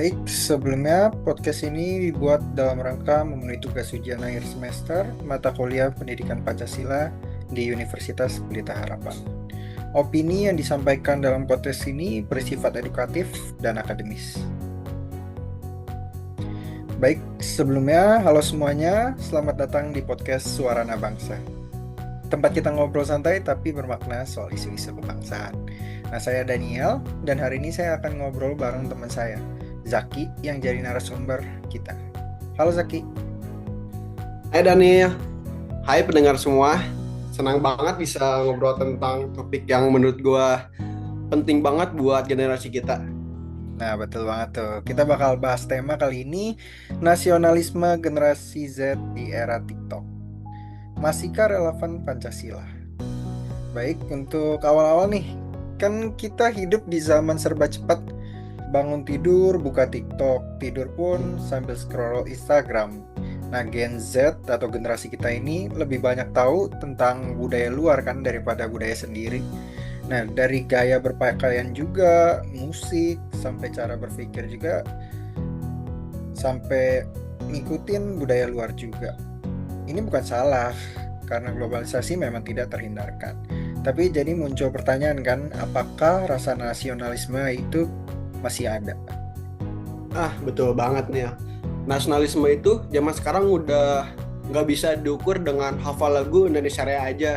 Baik, sebelumnya podcast ini dibuat dalam rangka memenuhi tugas ujian akhir semester mata kuliah Pendidikan Pancasila di Universitas Pelita Harapan. Opini yang disampaikan dalam podcast ini bersifat edukatif dan akademis. Baik, sebelumnya halo semuanya, selamat datang di podcast Suarana Bangsa. Tempat kita ngobrol santai tapi bermakna soal isu-isu kebangsaan. Nah, saya Daniel dan hari ini saya akan ngobrol bareng teman saya, Zaki, yang jadi narasumber kita. Halo Zaki. Hai Daniel, hai pendengar semua. Senang banget bisa ngobrol tentang topik yang menurut gua penting banget buat generasi kita. Nah, betul banget tuh. Kita bakal bahas tema kali ini, nasionalisme generasi Z di era TikTok. Masihkah relevan Pancasila? Baik, untuk awal-awal nih, kan kita hidup di zaman serba cepat. Bangun tidur, buka TikTok, tidur pun sambil scroll Instagram. Nah, Gen Z atau generasi kita ini lebih banyak tahu tentang budaya luar kan daripada budaya sendiri. Nah, dari gaya berpakaian juga, musik, sampai cara berpikir juga, sampai ngikutin budaya luar juga. Ini bukan salah, karena globalisasi memang tidak terhindarkan. Tapi jadi muncul pertanyaan kan, apakah rasa nasionalisme itu masih ada? Betul banget nih ya. Nasionalisme itu zaman sekarang udah nggak bisa diukur dengan hafal lagu Indonesia Raya aja.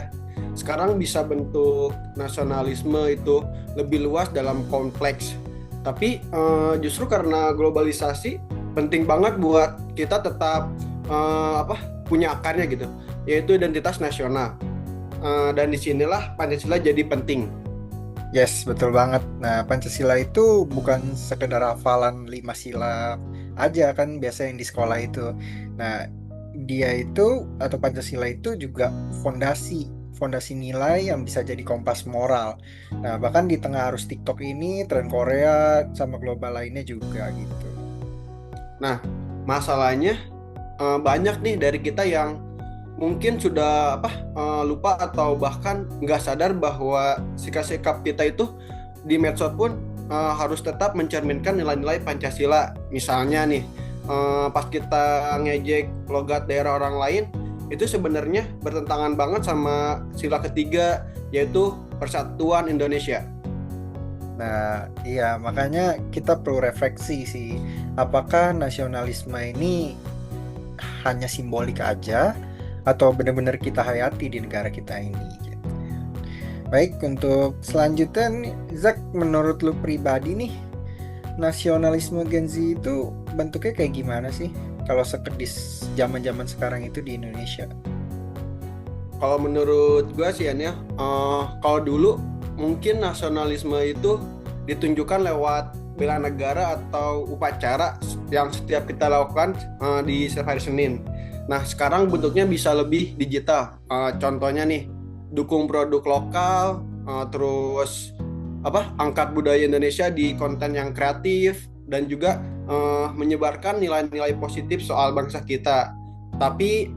Sekarang bisa bentuk nasionalisme itu lebih luas dalam kompleks. Tapi justru karena globalisasi penting banget buat kita tetap punya akarnya gitu, yaitu identitas nasional. Dan disinilah Pancasila jadi penting. Yes, betul banget. Nah, Pancasila itu bukan sekedar hafalan 5 sila aja kan biasa yang di sekolah itu. Nah, dia itu atau Pancasila itu juga fondasi nilai yang bisa jadi kompas moral. Nah, bahkan di tengah arus TikTok ini, tren Korea sama global lainnya juga gitu. Nah, masalahnya banyak nih dari kita yang mungkin sudah lupa atau bahkan nggak sadar bahwa sikap-sikap kita itu di medsos pun harus tetap mencerminkan nilai-nilai Pancasila. Misalnya nih, pas kita ngejek logat daerah orang lain, itu sebenarnya bertentangan banget sama sila ketiga, yaitu Persatuan Indonesia. Nah, iya makanya kita perlu refleksi sih, apakah nasionalisme ini hanya simbolik aja atau benar-benar kita hayati di negara kita ini gitu. Baik, untuk selanjutnya nih, Zak, menurut lu pribadi nih, nasionalisme Gen Z itu bentuknya kayak gimana sih kalau sekedis zaman-zaman sekarang itu di Indonesia? Kalau menurut gue sih ya, kalau dulu mungkin nasionalisme itu ditunjukkan lewat bela negara atau upacara yang setiap kita lakukan di setiap hari Senin. Nah, sekarang bentuknya bisa lebih digital. Contohnya nih, dukung produk lokal, terus angkat budaya Indonesia di konten yang kreatif dan juga menyebarkan nilai-nilai positif soal bangsa kita. Tapi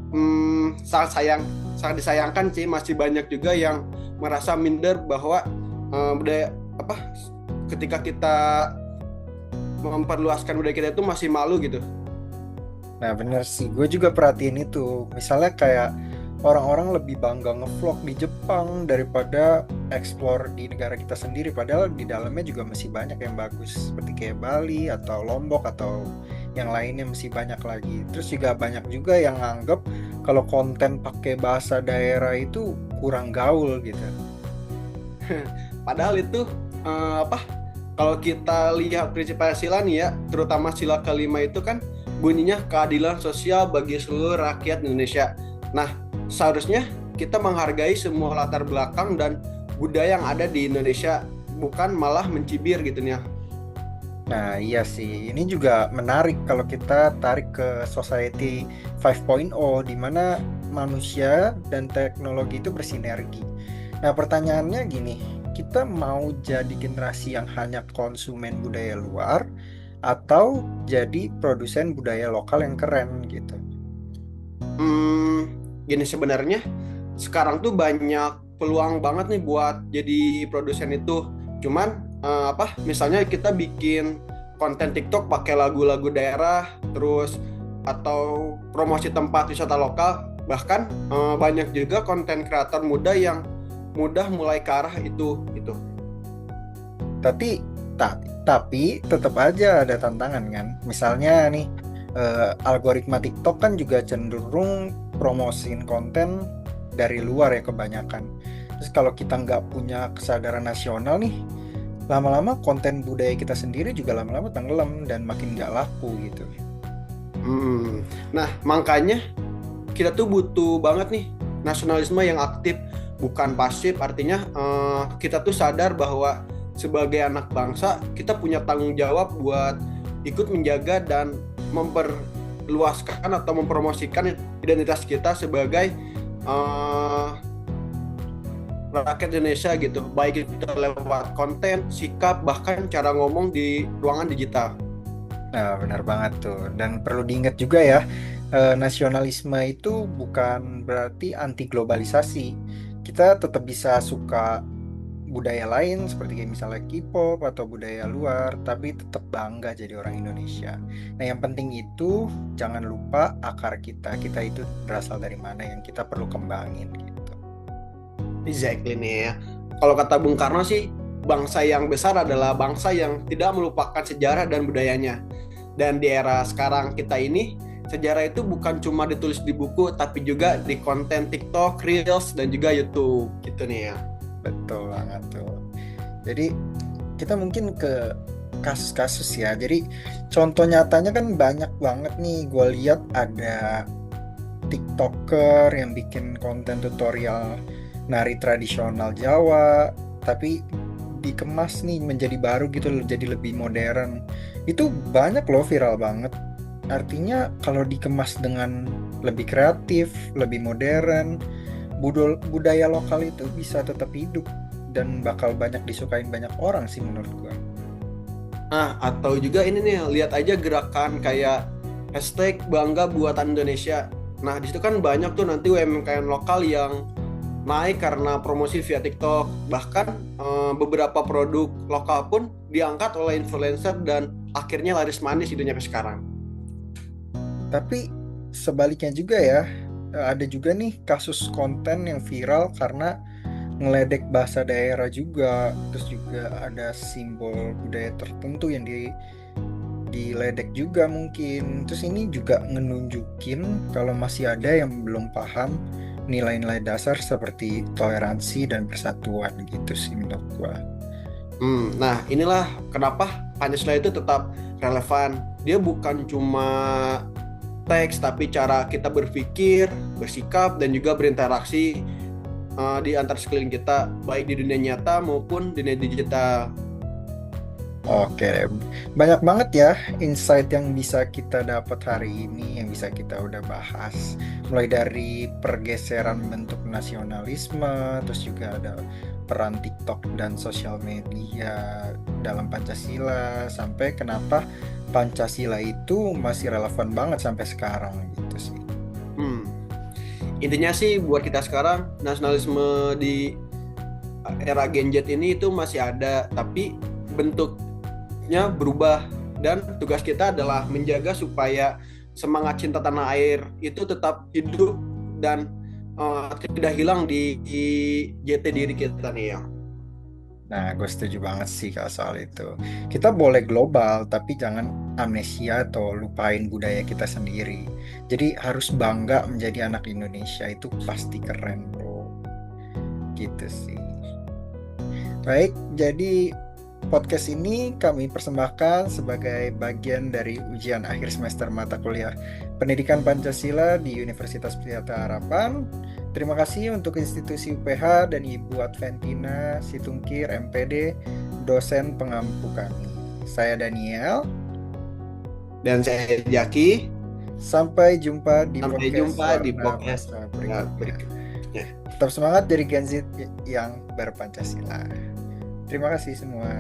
sangat disayangkan sih masih banyak juga yang merasa minder bahwa budaya ketika kita memperluaskan budaya kita itu masih malu gitu. Nah bener sih, gue juga perhatiin itu. Misalnya kayak orang-orang lebih bangga ngevlog di Jepang daripada explore di negara kita sendiri. Padahal di dalamnya juga masih banyak yang bagus. Seperti kayak Bali atau Lombok atau yang lainnya masih banyak lagi. Terus juga banyak juga yang nganggep kalau konten pakai bahasa daerah itu kurang gaul gitu. Padahal itu kalau kita lihat prinsip Pancasila nih ya, terutama sila kelima itu kan bunyinya keadilan sosial bagi seluruh rakyat Indonesia. Nah, seharusnya kita menghargai semua latar belakang dan budaya yang ada di Indonesia, bukan malah mencibir gitu nih ya. Nah iya sih, ini juga menarik kalau kita tarik ke Society 5.0 di mana manusia dan teknologi itu bersinergi. Nah pertanyaannya gini, kita mau jadi generasi yang hanya konsumen budaya luar atau jadi produsen budaya lokal yang keren gitu? Gini sebenarnya sekarang tuh banyak peluang banget nih buat jadi produsen itu. Cuman misalnya kita bikin konten TikTok pakai lagu-lagu daerah, terus atau promosi tempat wisata lokal. Bahkan banyak juga konten kreator muda yang mudah mulai ke arah itu gitu. Tapi tapi tetap aja ada tantangan kan. Misalnya nih algoritma TikTok kan juga cenderung promosiin konten dari luar ya kebanyakan. Terus kalau kita nggak punya kesadaran nasional nih, lama-lama konten budaya kita sendiri juga lama-lama tenggelam dan makin nggak laku gitu. Nah, makanya kita tuh butuh banget nih nasionalisme yang aktif, bukan pasif. Artinya kita tuh sadar bahwa sebagai anak bangsa kita punya tanggung jawab buat ikut menjaga dan memperluaskan atau mempromosikan identitas kita sebagai rakyat Indonesia gitu, baik itu lewat konten, sikap, bahkan cara ngomong di ruangan digital. Nah, benar banget tuh. Dan perlu diingat juga ya, nasionalisme itu bukan berarti anti globalisasi. Kita tetap bisa suka budaya lain seperti kayak misalnya K-pop atau budaya luar, tapi tetap bangga jadi orang Indonesia. Nah, yang penting itu jangan lupa akar kita. Kita itu berasal dari mana yang kita perlu kembangin gitu. Exactly nih ya. Kalau kata Bung Karno sih, bangsa yang besar adalah bangsa yang tidak melupakan sejarah dan budayanya. Dan di era sekarang kita ini, sejarah itu bukan cuma ditulis di buku, tapi juga di konten TikTok, Reels, dan juga YouTube gitu nih ya. Betul banget tuh. Jadi kita mungkin ke kasus-kasus ya. Jadi contoh nyatanya kan banyak banget nih. Gue lihat ada TikToker yang bikin konten tutorial nari tradisional Jawa, tapi dikemas nih menjadi baru gitu, jadi lebih modern. Itu banyak loh, viral banget. Artinya kalau dikemas dengan lebih kreatif, lebih modern, budaya lokal itu bisa tetap hidup dan bakal banyak disukain banyak orang sih menurut gua. Nah, atau juga ini nih, lihat aja gerakan kayak hashtag bangga buatan Indonesia. Nah, di situ kan banyak tuh nanti UMKM lokal yang naik karena promosi via TikTok. Bahkan beberapa produk lokal pun diangkat oleh influencer dan akhirnya laris manis idenya ke sekarang. Tapi sebaliknya juga ya, ada juga nih kasus konten yang viral karena ngeledek bahasa daerah juga. Terus juga ada simbol budaya tertentu yang diledek juga mungkin. Terus ini juga ngenunjukin kalau masih ada yang belum paham nilai-nilai dasar seperti toleransi dan persatuan gitu sih menurut gua. Nah, inilah kenapa Pancasila itu tetap relevan. Dia bukan cuma teks, tapi cara kita berpikir, bersikap, dan juga berinteraksi di antar sekeliling kita, baik di dunia nyata maupun dunia digital. Oke, banyak banget ya insight yang bisa kita dapat hari ini, yang bisa kita udah bahas. Mulai dari pergeseran bentuk nasionalisme, terus juga ada peran TikTok dan sosial media dalam Pancasila, sampai kenapa Pancasila itu masih relevan banget sampai sekarang gitu sih. Intinya sih buat kita sekarang, nasionalisme di era Gen Z ini itu masih ada, tapi bentuknya berubah, dan tugas kita adalah menjaga supaya semangat cinta tanah air itu tetap hidup dan tidak hilang di JT diri kita nih ya. Nah, gue setuju banget sih kalau soal itu. Kita boleh global, tapi jangan amnesia atau lupain budaya kita sendiri. Jadi harus bangga menjadi anak Indonesia, itu pasti keren, bro. Gitu sih. Baik, jadi podcast ini kami persembahkan sebagai bagian dari ujian akhir semester mata kuliah Pendidikan Pancasila di Universitas Pelita Harapan. Terima kasih untuk institusi UPH dan Ibu Adventina Situngkir MPD, dosen pengampu kami. Saya Daniel. Dan saya Jaki. Sampai jumpa di podcast berikutnya. Tetap semangat dari Gen Z yang berpancasila. Terima kasih semua.